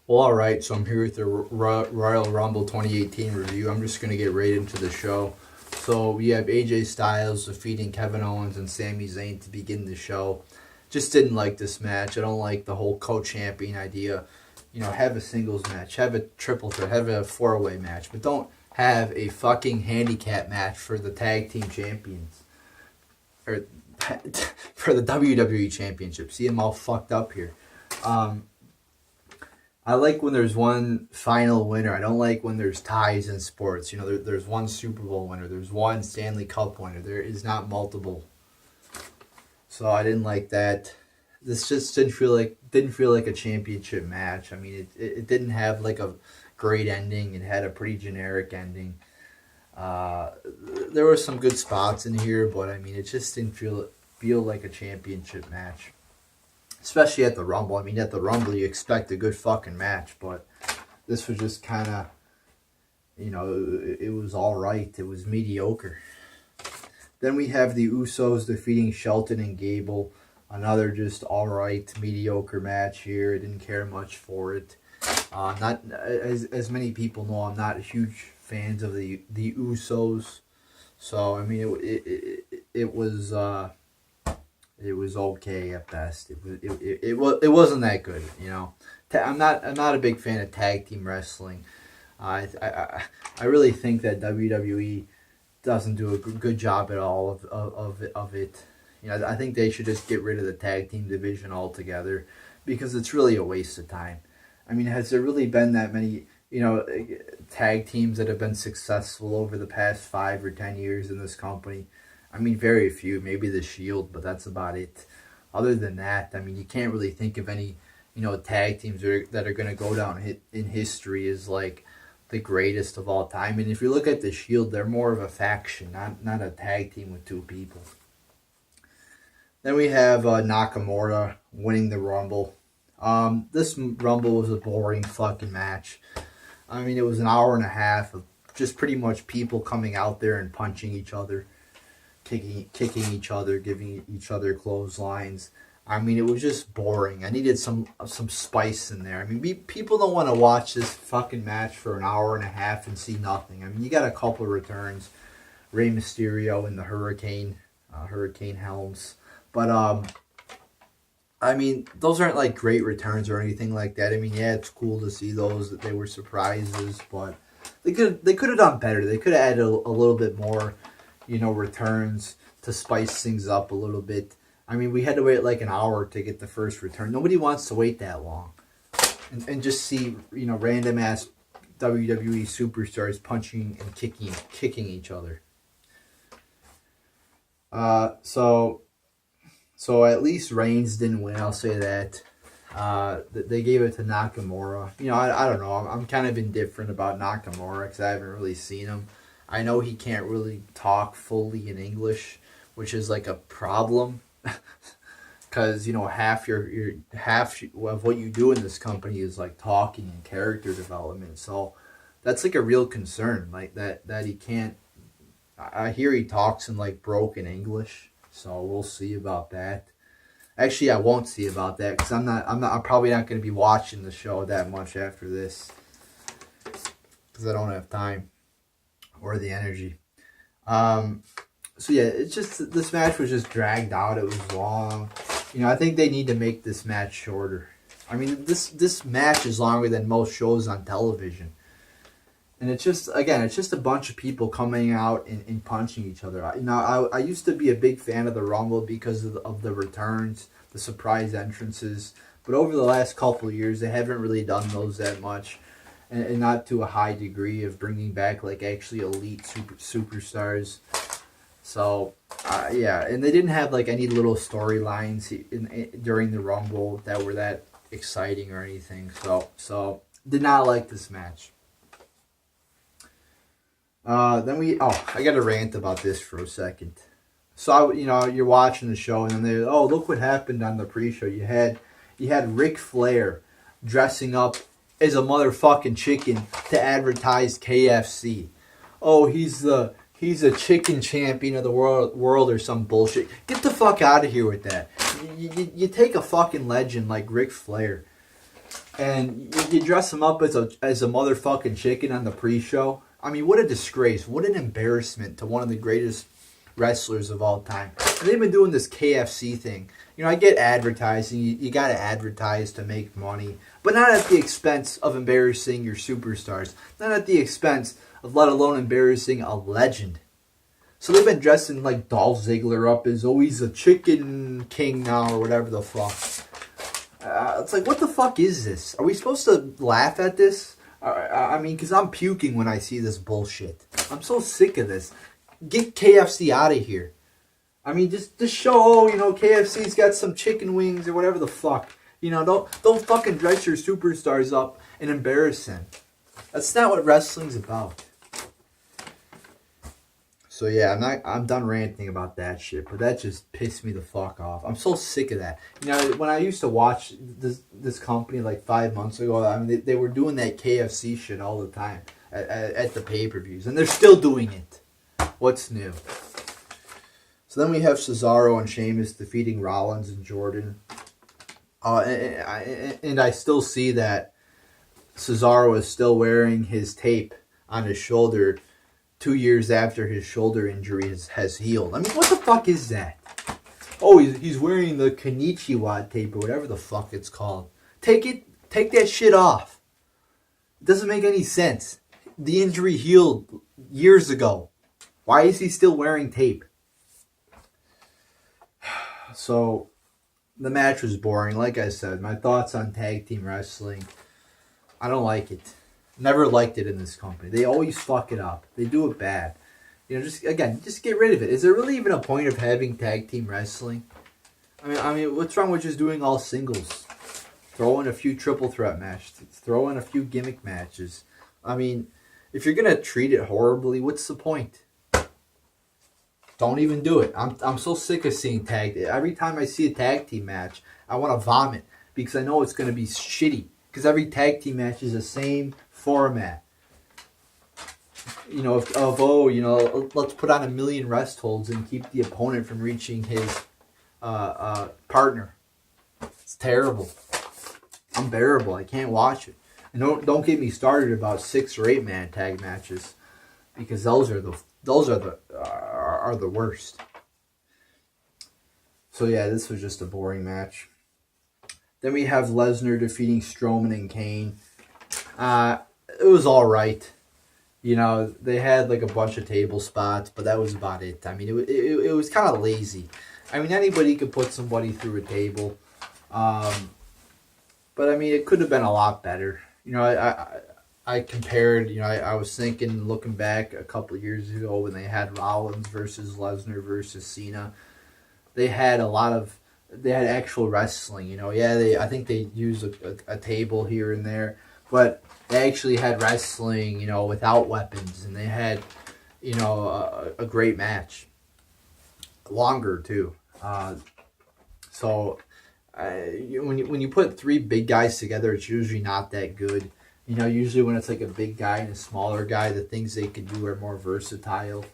Well, all right. So I'm here with the Royal Rumble 2018 review. I'm just gonna get right into the show. So we have AJ Styles defeating Kevin Owens and Sami Zayn to begin the show. Just didn't like this match. I don't like the whole co-champion idea. Have a singles match, have a triple threat, have a four-way match, but don't have a fucking handicap match for the tag team champions or for the WWE championship. See, I'm all fucked up here. I like when there's one final winner. I don't like when there's ties in sports. There's one Super Bowl winner. There's one Stanley Cup winner. There is not multiple. So I didn't like that. This just didn't feel like a championship match. I mean, it didn't have like a great ending. It had a pretty generic ending. There were some good spots in here, but I mean, it just didn't feel like a championship match. Especially at the Rumble. I mean, at the Rumble, you expect a good fucking match, but this was just kind of, it was all right. It was mediocre. Then we have the Usos defeating Shelton and Gable. Another just all right, mediocre match here. I didn't care much for it. Not as many people know, I'm not huge fans of the Usos. So I mean, it was. It was okay at best. It wasn't that good, I'm not a big fan of tag team wrestling. I really think that WWE doesn't do a good job at all of it. I think they should just get rid of the tag team division altogether because it's really a waste of time. I mean, has there really been that many tag teams that have been successful over the past 5 or 10 years in this company? I mean, very few. Maybe the Shield, but that's about it. Other than that, I mean, you can't really think of any, tag teams that are going to go down in history as like the greatest of all time. And if you look at the Shield, they're more of a faction, not a tag team with two people. Then we have Nakamura winning the Rumble. This Rumble was a boring fucking match. I mean, it was an hour and a half of just pretty much people coming out there and punching each other. Kicking each other, giving each other clotheslines. I mean, it was just boring. I needed some spice in there. I mean, people don't want to watch this fucking match for an hour and a half and see nothing. I mean, you got a couple of returns, Rey Mysterio and the Hurricane Helms, but I mean, those aren't like great returns or anything like that. I mean, yeah, it's cool to see those that they were surprises, but they could have done better. They could have added a little bit more. Returns to spice things up a little bit. I mean, we had to wait like an hour to get the first return. Nobody wants to wait that long. And just see, random ass WWE superstars punching and kicking each other. So at least Reigns didn't win, I'll say that. They gave it to Nakamura. I don't know. I'm kind of indifferent about Nakamura because I haven't really seen him. I know he can't really talk fully in English, which is like a problem, because half of what you do in this company is like talking and character development. So that's like a real concern, like that he can't. I hear he talks in like broken English, so we'll see about that. Actually, I won't see about that because I'm probably not going to be watching the show that much after this because I don't have time. Or the energy. So yeah, it's just this match was just dragged out. It was long. I think they need to make this match shorter. I mean, this match is longer than most shows on television, and it's just a bunch of people coming out and punching each other. I used to be a big fan of the Rumble because of the returns, the surprise entrances, but over the last couple of years, they haven't really done those that much. And not to a high degree of bringing back like actually elite superstars. So yeah, and they didn't have like any little storylines during the Rumble that were that exciting or anything. So did not like this match. Then I got to rant about this for a second. So you're watching the show and then look what happened on the pre-show. You had Ric Flair dressing up as a motherfucking chicken to advertise KFC. Oh, he's a chicken champion of the world or some bullshit. Get the fuck out of here with that. You take a fucking legend like Ric Flair and you dress him up as a motherfucking chicken on the pre-show. I mean, what a disgrace! What an embarrassment to one of the greatest wrestlers of all time. And they've been doing this KFC thing. You know, I get advertising. You got to advertise to make money, but not at the expense of embarrassing your superstars. Not at the expense of, let alone embarrassing a legend. So they've been dressing like Dolph Ziggler up as, oh, he's a chicken king now or whatever the fuck. It's like, what the fuck is this? Are we supposed to laugh at this? I mean, because I'm puking when I see this bullshit. I'm so sick of this. Get KFC out of here. I mean, just show, oh, you know, KFC's got some chicken wings or whatever the fuck. You know, don't fucking dress your superstars up and embarrass them. That's not what wrestling's about. So yeah, I'm done ranting about that shit, but that just pissed me the fuck off. I'm so sick of that. You know, when I used to watch this company like 5 months ago, I mean, they were doing that KFC shit all the time at the pay-per-views, and they're still doing it. What's new? So then we have Cesaro and Sheamus defeating Rollins and Jordan. And I still see that Cesaro is still wearing his tape on his shoulder 2 years after his shoulder injury has healed. I mean, what the fuck is that? Oh, he's wearing the Konnichiwa tape or whatever the fuck it's called. Take that shit off. It doesn't make any sense. The injury healed years ago. Why is he still wearing tape? So, the match was boring. Like I said, my thoughts on tag team wrestling, I don't like it. Never liked it in this company. They always fuck it up. They do it bad. You know, just get rid of it. Is there really even a point of having tag team wrestling? I mean, what's wrong with just doing all singles? Throw in a few triple threat matches. Throw in a few gimmick matches. I mean, if you're gonna treat it horribly, what's the point? Don't even do it. I'm so sick of seeing tag. Every time I see a tag team match, I want to vomit because I know it's gonna be shitty. Because every tag team match is the same format. You know, let's put on a million rest holds and keep the opponent from reaching his partner. It's terrible. Unbearable. I can't watch it. And don't get me started about 6 or 8 man tag matches, because those are the worst. So yeah, this was just a boring match. Then we have Lesnar defeating Strowman and Kane. It was all right. You know, they had like a bunch of table spots, but that was about it. I mean, it was kind of lazy. I mean, anybody could put somebody through a table. But I mean, it could have been a lot better. You know, I compared, you know, I was thinking, looking back a couple of years ago when they had Rollins versus Lesnar versus Cena. They had actual wrestling, you know. Yeah, I think they used a table here and there, but they actually had wrestling, you know, without weapons, and they had, you know, a great match. Longer too. So when you put 3 big guys together, it's usually not that good. You know, usually when it's like a big guy and a smaller guy, the things they could do are more versatile.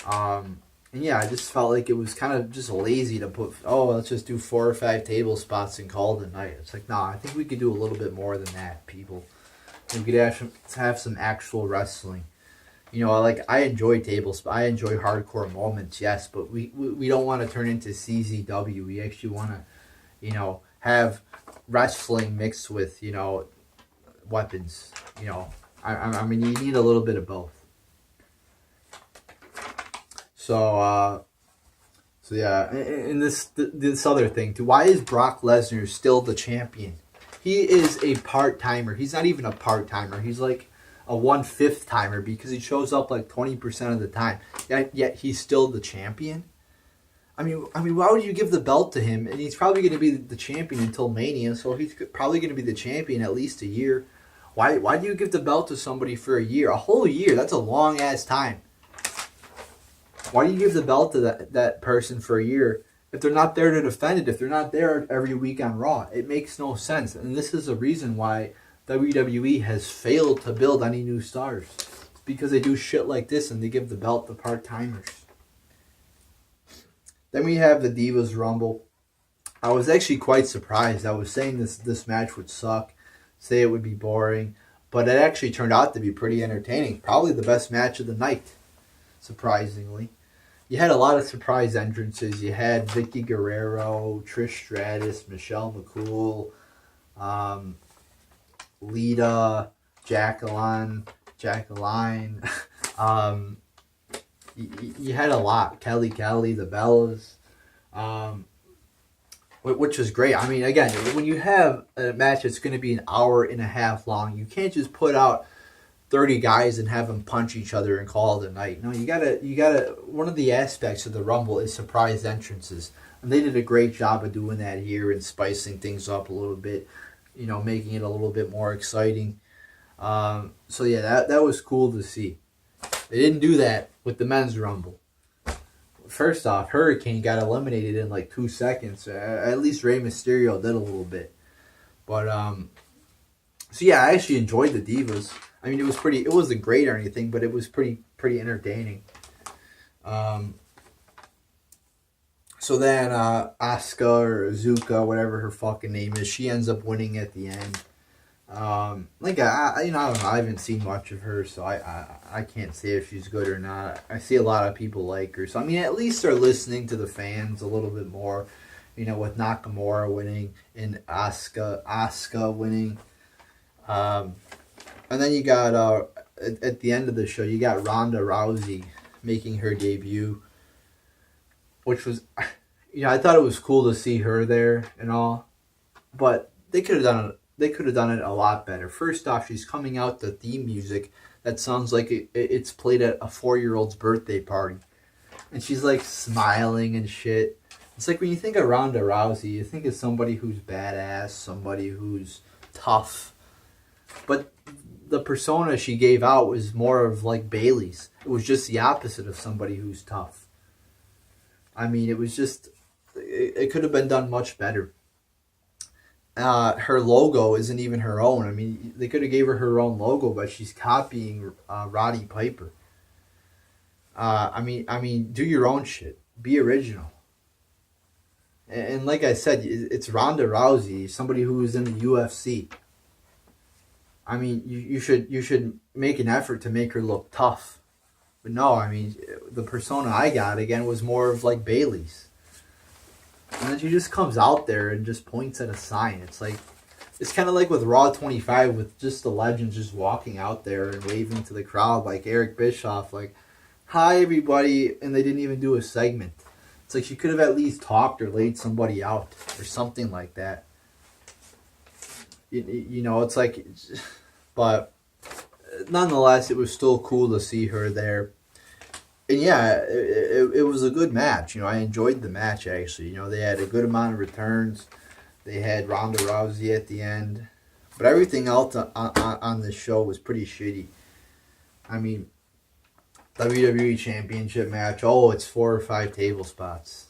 And yeah, I just felt like it was kind of just lazy to put, let's just do 4 or 5 table spots and call it a night. It's like, nah, I think we could do a little bit more than that, people. We could have some actual wrestling. You know, I enjoy I enjoy hardcore moments, yes, but we don't want to turn into CZW. We actually want to, you know, have wrestling mixed with, you know, weapons. You know, I mean, you need a little bit of both. So yeah, and this other thing too. Why is Brock Lesnar still the champion? He is a part-timer. He's not even a part-timer. He's like a 1/5 timer because he shows up like 20% of the time. Yet he's still the champion. I mean, why would you give the belt to him? And he's probably going to be the champion until Mania, so he's probably going to be the champion at least a year. Why do you give the belt to somebody for a year? A whole year? That's a long ass time. Why do you give the belt to that person for a year if they're not there to defend it? If they're not there every week on Raw, it makes no sense. And this is the reason why WWE has failed to build any new stars. It's because they do shit like this and they give the belt to part-timers. Then we have the Divas Rumble. I was actually quite surprised. I was saying this match would suck. say it would be boring, but it actually turned out to be pretty entertaining. Probably the best match of the night, surprisingly. You had a lot of surprise entrances. You had Vicky Guerrero, Trish Stratus, Michelle McCool, Lita, Jacqueline. You had a lot. Kelly, the Bellas, which is great. I mean, again, when you have a match that's going to be an hour and a half long, you can't just put out 30 guys and have them punch each other and call it a night. No, you gotta. One of the aspects of the Rumble is surprise entrances, and they did a great job of doing that here and spicing things up a little bit, making it a little bit more exciting. So yeah, that was cool to see. They didn't do that with the men's Rumble. First off, Hurricane got eliminated in like 2 seconds. At least Rey Mysterio did a little bit, but so yeah, I actually enjoyed the Divas. I mean, it wasn't great or anything, but it was pretty entertaining. So then Asuka or Azuka, whatever her fucking name is, she ends up winning at the end. I don't know. I haven't seen much of her, so I can't say if she's good or not. I see a lot of people like her, so I mean, at least they're listening to the fans a little bit more. With Nakamura winning and Asuka winning. And then you got, at the end of the show, you got Ronda Rousey making her debut, which was, I thought it was cool to see her there and all, but they could have done it a lot better. First off, she's coming out the theme music that sounds like it's played at a 4-year-old's birthday party, and she's like smiling and shit. It's like when you think of Ronda Rousey, you think of somebody who's badass, somebody who's tough, but the persona she gave out was more of like Bayley's. It was just the opposite of somebody who's tough. I mean, it could have been done much better. Her logo isn't even her own. I mean, they could have gave her own logo, but she's copying Roddy Piper. I mean, do your own shit. Be original. And like I said, it's Ronda Rousey, somebody who is in the UFC. I mean, you should make an effort to make her look tough. But no, I mean, the persona I got, again, was more of like Bayley's. And then she just comes out there and just points at a sign. It's kind of like with Raw 25 with just the legends just walking out there and waving to the crowd like Eric Bischoff, like, hi, everybody, and they didn't even do a segment. It's like she could have at least talked or laid somebody out or something like that. It's like, but nonetheless, it was still cool to see her there. And yeah, it was a good match. I enjoyed the match, actually. They had a good amount of returns. They had Ronda Rousey at the end. But everything else on this show was pretty shitty. I mean, WWE Championship match. Oh, it's 4 or 5 table spots.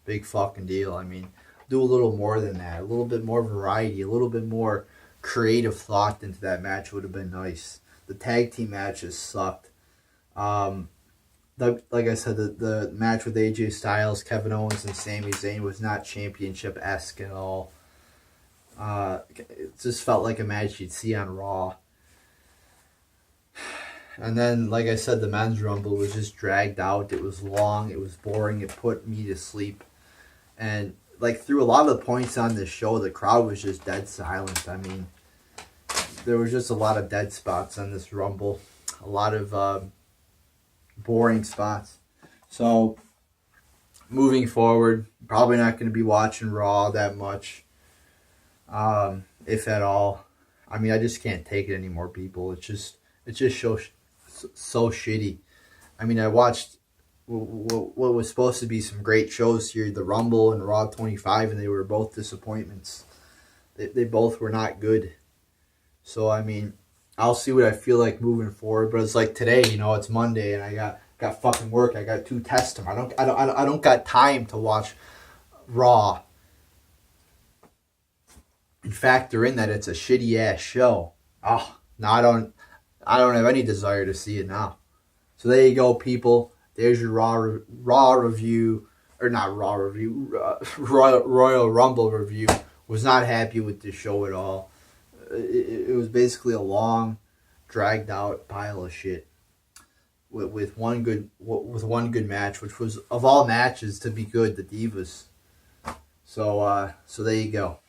Big fucking deal. I mean, do a little more than that. A little bit more variety. A little bit more creative thought into that match would have been nice. The tag team matches sucked. Like I said, the match with AJ Styles, Kevin Owens, and Sami Zayn was not championship-esque at all. It just felt like a match you'd see on Raw. And then, like I said, the men's Rumble was just dragged out. It was long. It was boring. It put me to sleep. And, like, through a lot of the points on this show, the crowd was just dead silent. I mean, there was just a lot of dead spots on this Rumble. A lot of boring spots. So, moving forward, probably not going to be watching Raw that much, if at all. I mean, I just can't take it anymore, people. It's just so shitty. I mean, I watched what was supposed to be some great shows here, the Rumble and Raw 25, and they were both disappointments. They both were not good. So, I mean, I'll see what I feel like moving forward. But it's like today, it's Monday, and I got fucking work. I got 2 tests tomorrow. I don't got time to watch Raw. And factor in that it's a shitty ass show. Oh, no, I don't have any desire to see it now. So there you go, people. There's your Raw review, or not Raw review, Royal Rumble review. Was not happy with this show at all. was basically a long, dragged out pile of shit with one good match, which was of all matches to be good, the Divas. So there you go.